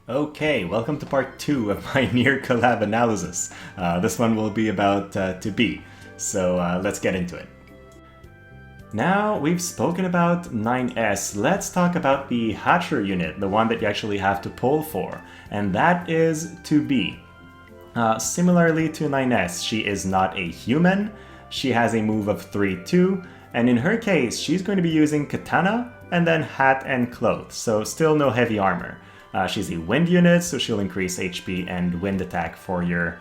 Okay, welcome to part 2 of my near collab analysis. This one will be about to be, so let's get into it. Now we've spoken about 9S, let's talk about the Hatcher unit, the one that you actually have to pull for, and that is to be. Similarly to 9S, she is not a human, she has a move of 3-2, and in her case, she's going to be using Katana and then Hat and Clothes, so still no heavy armor. She's a wind unit, so she'll increase HP and wind attack for your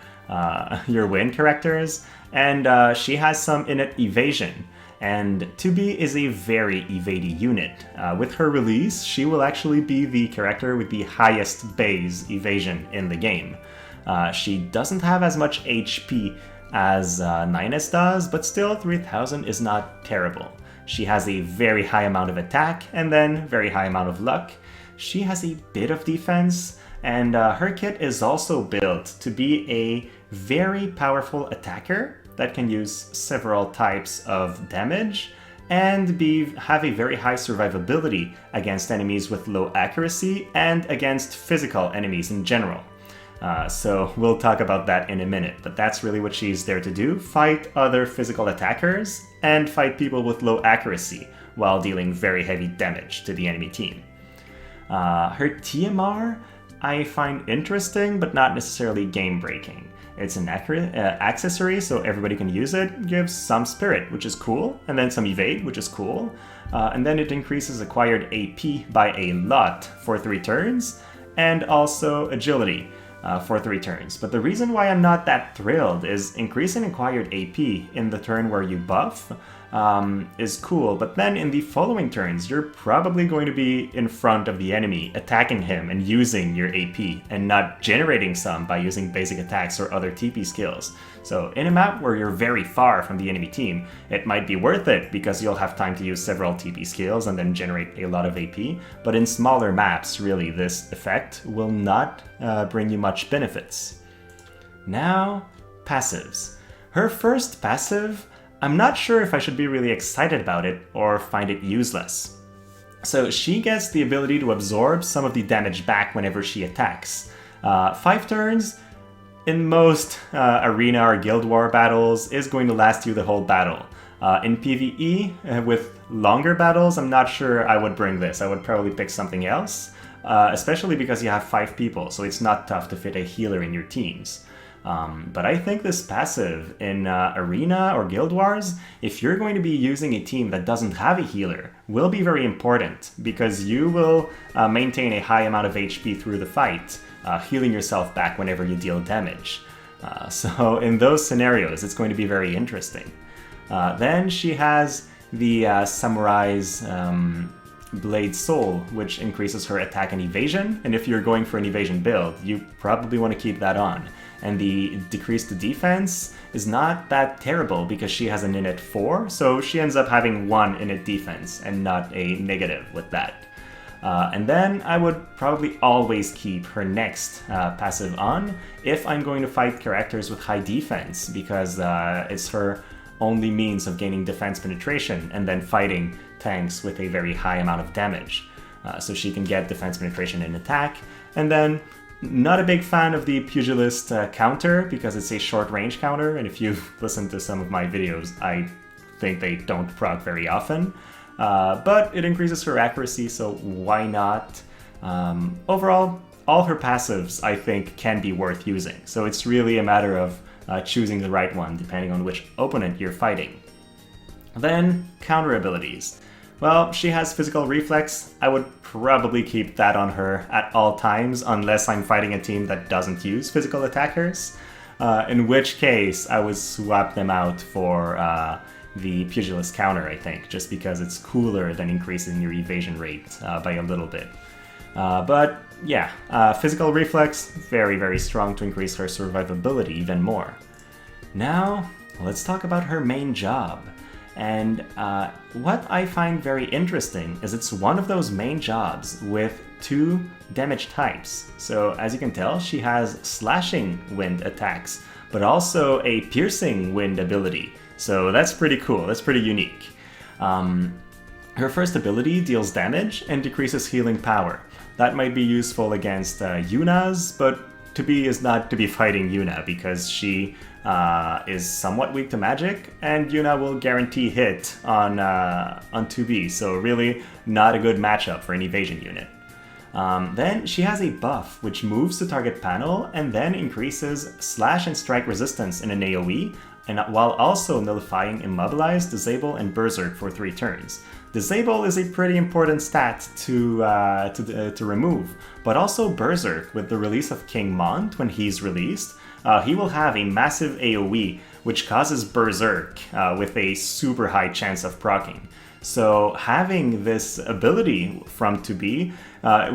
wind characters, and she has some innate evasion. And 2B is a very evady unit. With her release, she will actually be the character with the highest base evasion in the game. She doesn't have as much HP as 9S does, but still 3000 is not terrible. She has a very high amount of attack and then very high amount of luck. She has a bit of defense, and her kit is also built to be a very powerful attacker that can use several types of damage and have a very high survivability against enemies with low accuracy and against physical enemies in general. So we'll talk about that in a minute, but that's really what she's there to do, fight other physical attackers and fight people with low accuracy while dealing very heavy damage to the enemy team. Her TMR I find interesting, but not necessarily game-breaking. It's an accessory, so everybody can use it, gives some spirit, which is cool, and then some evade, which is cool, and then it increases acquired AP by a lot for 3 turns, and also agility for 3 turns. But the reason why I'm not that thrilled is increasing acquired AP in the turn where you buff is cool, but then in the following turns, you're probably going to be in front of the enemy, attacking him and using your AP, and not generating some by using basic attacks or other TP skills. So in a map where you're very far from the enemy team, it might be worth it because you'll have time to use several TP skills and then generate a lot of AP, but in smaller maps, really, this effect will not bring you much benefits. Now, passives. Her first passive, I'm not sure if I should be really excited about it or find it useless. So she gets the ability to absorb some of the damage back whenever she attacks. 5 turns in most arena or guild war battles is going to last you the whole battle. In PvE, with longer battles, I'm not sure I would bring this. I would probably pick something else, especially because you have 5 people, so it's not tough to fit a healer in your teams. But I think this passive in Arena or Guild Wars, if you're going to be using a team that doesn't have a healer, will be very important because you will maintain a high amount of HP through the fight, healing yourself back whenever you deal damage. So in those scenarios, it's going to be very interesting. Then she has the Samurai's Blade Soul, which increases her attack and evasion, and if you're going for an evasion build, you probably want to keep that on. And the decreased defense is not that terrible because she has an innate 4, so she ends up having 1 innate defense and not a negative with that. And then I would probably always keep her next passive on if I'm going to fight characters with high defense, because it's her only means of gaining defense penetration and then fighting tanks with a very high amount of damage. So she can get defense penetration and attack, and then not a big fan of the Pugilist counter because it's a short range counter, and if you've listened to some of my videos, I think they don't proc very often. But it increases her accuracy, so why not? Overall, all her passives I think can be worth using, so it's really a matter of choosing the right one depending on which opponent you're fighting. Then, counter abilities. Well, she has physical reflex. I would probably keep that on her at all times unless I'm fighting a team that doesn't use physical attackers, in which case I would swap them out for the Pugilist counter, I think, just because it's cooler than increasing your evasion rate by a little bit. But yeah, physical reflex, very, very strong to increase her survivability even more. Now, let's talk about her main job. And what I find very interesting is it's one of those main jobs with 2 damage types. So as you can tell, she has slashing wind attacks, but also a piercing wind ability. So that's pretty cool, that's pretty unique. Her first ability deals damage and decreases healing power. That might be useful against Yuna's, but to be is not to be fighting Yuna because she is somewhat weak to magic, and Yuna will guarantee hit on 2B, so really not a good matchup for an evasion unit. Then she has a buff which moves to target panel and then increases slash and strike resistance in an AoE, and while also nullifying Immobilize, Disable, and Berserk for 3 turns. Disable is a pretty important stat to remove, but also Berserk, with the release of King Mont when he's released, he will have a massive AoE which causes Berserk with a super high chance of proccing. So having this ability from 2B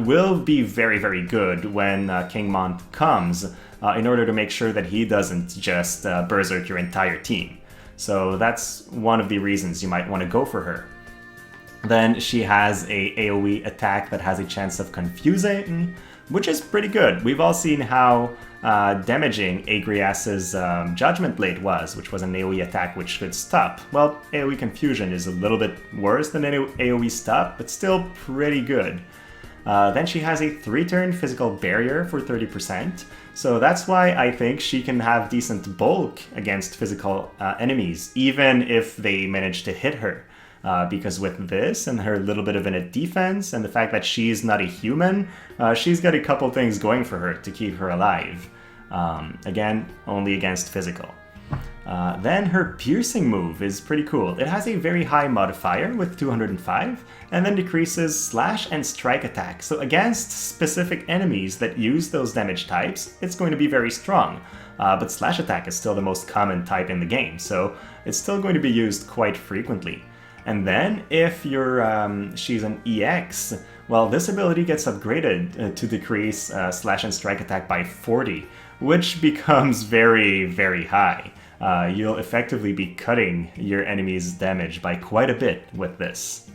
will be very, very good when King Mont comes, in order to make sure that he doesn't just Berserk your entire team. So that's one of the reasons you might want to go for her. Then she has a AoE attack that has a chance of confusing, which is pretty good. We've all seen how damaging Agrias's Judgment Blade was, which was an AoE attack which could stop. Well, AoE Confusion is a little bit worse than an AoE stop, but still pretty good. Then she has a 3-turn physical barrier for 30%, so that's why I think she can have decent bulk against physical enemies, even if they manage to hit her. Because with this and her little bit of a defense and the fact that she's not a human, she's got a couple things going for her to keep her alive. Again, only against physical. Then her piercing move is pretty cool. It has a very high modifier with 205 and then decreases slash and strike attack. So against specific enemies that use those damage types, it's going to be very strong. But slash attack is still the most common type in the game, so it's still going to be used quite frequently. And then, if she's an EX, well, this ability gets upgraded to decrease slash and strike attack by 40, which becomes very, very high. You'll effectively be cutting your enemy's damage by quite a bit with this.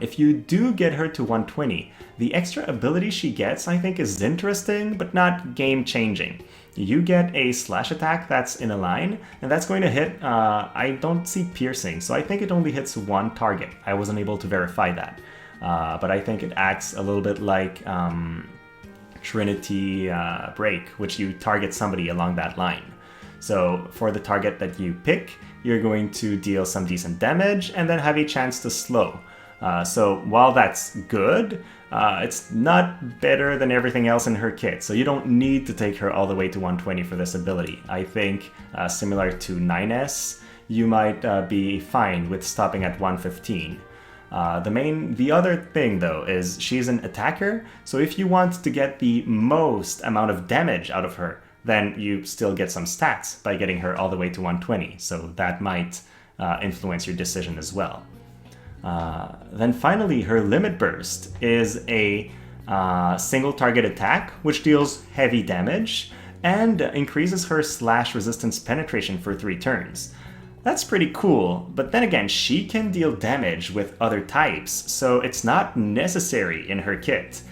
If you do get her to 120, the extra ability she gets, I think, is interesting, but not game-changing. You get a slash attack that's in a line, and that's going to hit, I don't see piercing, so I think it only hits one target. I wasn't able to verify that. But I think it acts a little bit like Trinity Break, which you target somebody along that line. So for the target that you pick, you're going to deal some decent damage and then have a chance to slow. So while that's good, it's not better than everything else in her kit, so you don't need to take her all the way to 120 for this ability. I think, similar to 9S, you might be fine with stopping at 115. The other thing though is she's an attacker, so if you want to get the most amount of damage out of her, then you still get some stats by getting her all the way to 120, so that might influence your decision as well. Then finally, her Limit Burst is a single target attack, which deals heavy damage and increases her slash resistance penetration for 3 turns. That's pretty cool, but then again, she can deal damage with other types, so it's not necessary in her kit.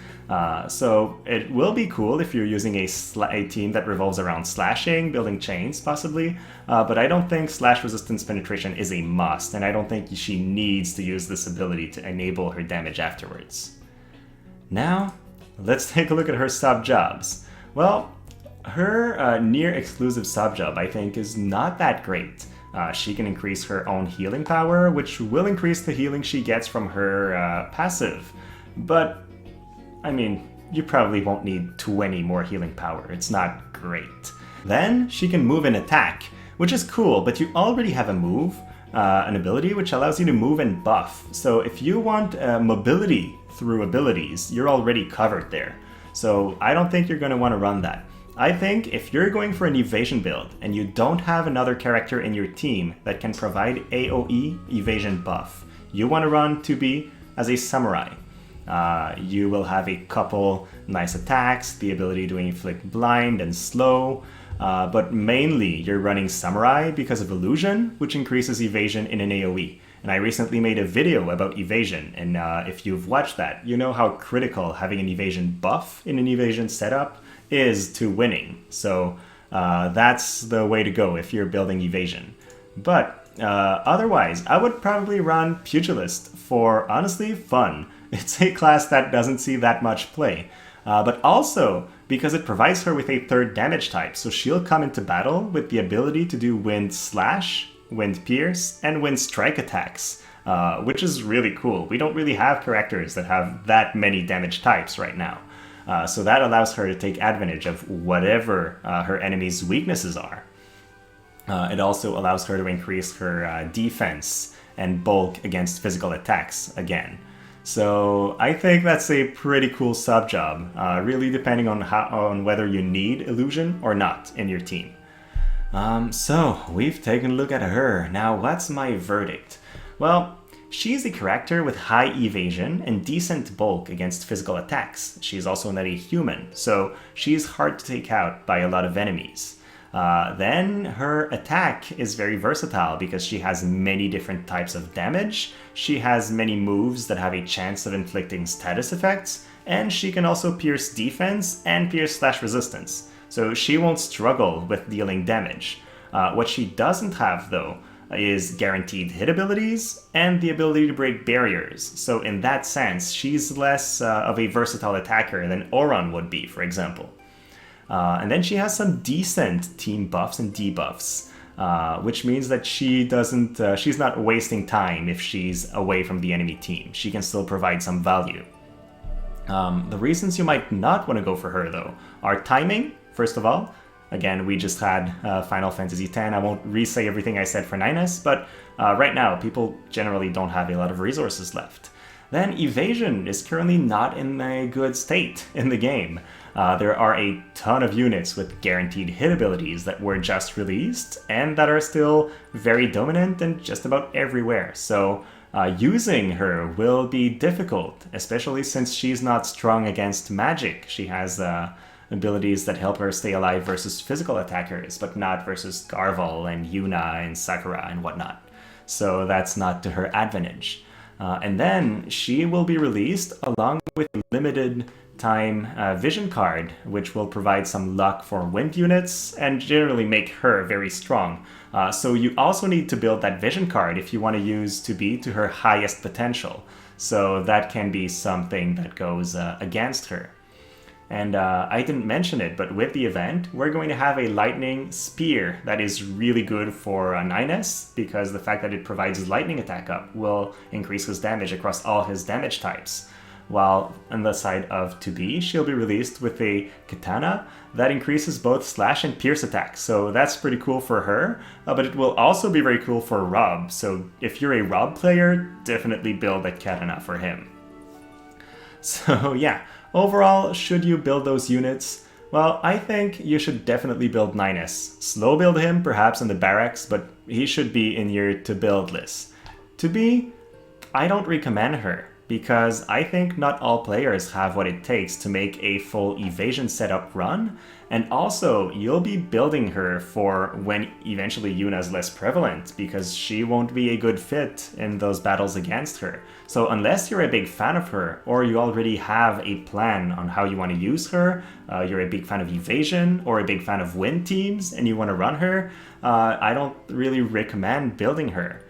So it will be cool if you're using a team that revolves around slashing, building chains possibly, but I don't think slash resistance penetration is a must, and I don't think she needs to use this ability to enable her damage afterwards. Now, let's take a look at her sub-jobs. Well, her near-exclusive sub-job, I think, is not that great. She can increase her own healing power, which will increase the healing she gets from her passive, but I mean, you probably won't need 20 more healing power, it's not great. Then she can move and attack, which is cool, but you already have a move, an ability which allows you to move and buff. So if you want mobility through abilities, you're already covered there. So I don't think you're going to want to run that. I think if you're going for an evasion build and you don't have another character in your team that can provide AoE evasion buff, you want to run 2B as a samurai. You will have a couple nice attacks, the ability to inflict blind and slow, but mainly you're running Samurai because of Illusion, which increases evasion in an AoE. And I recently made a video about evasion, and if you've watched that, you know how critical having an evasion buff in an evasion setup is to winning. So that's the way to go if you're building evasion. But otherwise, I would probably run Pugilist for, honestly, fun. it's a class that doesn't see that much play. But also because it provides her with a third damage type, so she'll come into battle with the ability to do Wind Slash, Wind Pierce, and Wind Strike attacks, which is really cool. We don't really have characters that have that many damage types right now. So that allows her to take advantage of whatever her enemy's weaknesses are. It also allows her to increase her defense and bulk against physical attacks again. So I think that's a pretty cool sub job, really depending on whether you need illusion or not in your team. So we've taken a look at her. Now what's my verdict? Well, she's a character with high evasion and decent bulk against physical attacks. She's also not a human, so she's hard to take out by a lot of enemies. Then her attack is very versatile because she has many different types of damage, she has many moves that have a chance of inflicting status effects, and she can also pierce defense and pierce slash resistance, so she won't struggle with dealing damage. What she doesn't have though is guaranteed hit abilities and the ability to break barriers, so in that sense she's less of a versatile attacker than Oron would be, for example. And then she has some decent team buffs and debuffs, which means that she's not wasting time if she's away from the enemy team. She can still provide some value. The reasons you might not want to go for her, though, are timing, first of all. Again, we just had Final Fantasy X. I won't re-say everything I said for 9S, but right now, people generally don't have a lot of resources left. Then evasion is currently not in a good state in the game. There are a ton of units with guaranteed hit abilities that were just released and that are still very dominant and just about everywhere. So using her will be difficult, especially since she's not strong against magic. She has abilities that help her stay alive versus physical attackers, but not versus Garval and Yuna and Sakura and whatnot. So that's not to her advantage. And then she will be released along with a limited time vision card, which will provide some luck for wind units and generally make her very strong. So you also need to build that vision card if you want to use to be to her highest potential. So that can be something that goes against her. And I didn't mention it, but with the event, we're going to have a lightning spear that is really good for 9S, because the fact that it provides his lightning attack up will increase his damage across all his damage types. While on the side of 2B, she'll be released with a katana that increases both slash and pierce attacks, so that's pretty cool for her, but it will also be very cool for Rob, so if you're a Rob player, definitely build a katana for him. So yeah, overall, should you build those units? Well, I think you should definitely build 9S. Slow build him, perhaps in the barracks, but he should be in your to-build list. 2B, I don't recommend her, because I think not all players have what it takes to make a full evasion setup run, and also you'll be building her for when eventually Yuna's less prevalent, because she won't be a good fit in those battles against her. So unless you're a big fan of her, or you already have a plan on how you want to use her, you're a big fan of evasion, or a big fan of wind teams, and you want to run her, I don't really recommend building her.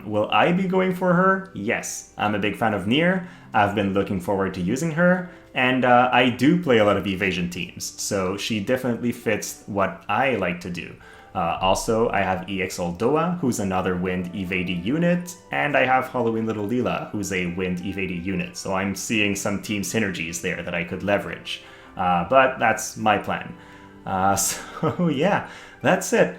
Will I be going for her? Yes. I'm a big fan of Nier, I've been looking forward to using her, and I do play a lot of evasion teams, so she definitely fits what I like to do. Also, I have EX Oldoa, who's another wind evading unit, and I have Halloween Little Leela, who's a wind evading unit, so I'm seeing some team synergies there that I could leverage. But that's my plan. So yeah, that's it.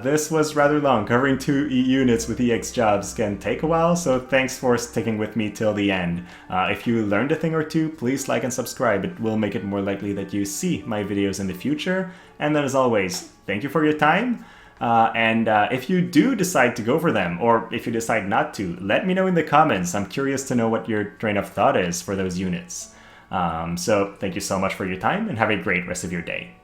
This was rather long. Covering 2 units with EX jobs can take a while, so thanks for sticking with me till the end. If you learned a thing or two, please like and subscribe. It will make it more likely that you see my videos in the future. And then as always, thank you for your time. And if you do decide to go for them, or if you decide not to, let me know in the comments. I'm curious to know what your train of thought is for those units. So thank you so much for your time, and have a great rest of your day.